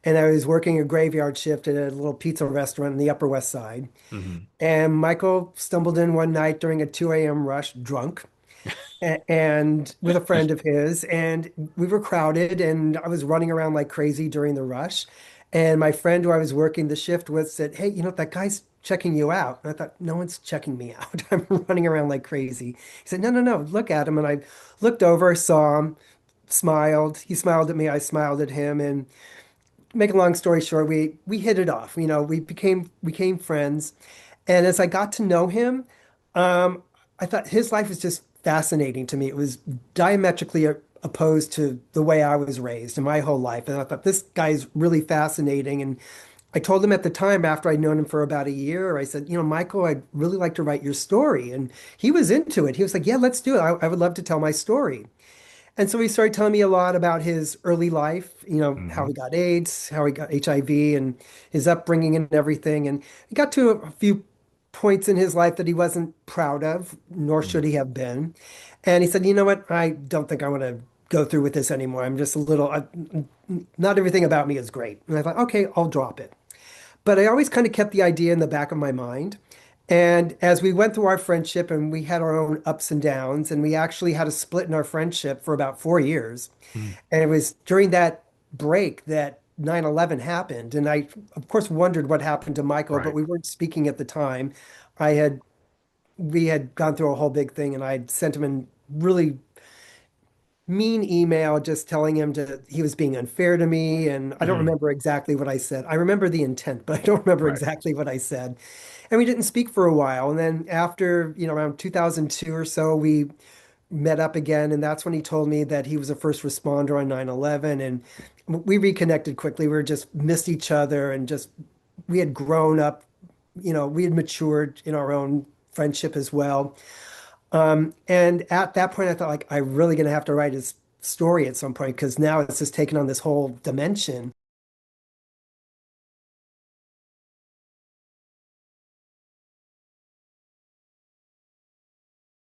and I was working a graveyard shift at a little pizza restaurant in the Upper West Side. Hmm. And Michael stumbled in one night during a 2 a.m. rush, drunk, and with a friend of his, and we were crowded, and I was running around like crazy during the rush. And my friend who I was working the shift with said, "Hey, that guy's checking you out." And I thought, no one's checking me out. I'm running around like crazy. He said, "No, no, no, look at him." And I looked over, saw him, smiled. He smiled at me. I smiled at him. And make a long story short, we hit it off. We became friends. And as I got to know him, um, I thought his life was just fascinating to me. It was diametrically opposed to the way I was raised in my whole life. And I thought this guy's really fascinating. And I told him at the time, after I'd known him for about a year, I said, Michael, I'd really like to write your story. And he was into it. He was like, yeah, let's do it. I would love to tell my story. And so he started telling me a lot about his early life, how Hmm. he got AIDS, how he got HIV, and his upbringing and everything. And he got to a few points in his life that he wasn't proud of, nor should he have been. And he said, you know what? I don't think I want to go through with this anymore. I'm just a little, not everything about me is great. And I thought, okay, I'll drop it. But I always kind of kept the idea in the back of my mind. And as we went through our friendship and we had our own ups and downs, and we actually had a split in our friendship for about 4 years. And it was during that break that 9/11 happened. And I, of course, wondered what happened to Michael, but Right. we weren't speaking at the time. I had, we had gone through a whole big thing, and I sent him a really mean email just telling him he was being unfair to me. And I don't Hmm. remember exactly what I said. I remember the intent, but I don't remember Right. exactly what I said. And we didn't speak for a while. And then after, around 2002 or so, we met up again. And that's when he told me that he was a first responder on 9/11. And we reconnected quickly. We were just missed each other and just, we had grown up, we had matured in our own friendship as well. And at that point, I thought, like, I'm really going to have to write his story at some point because now it's just taken on this whole dimension.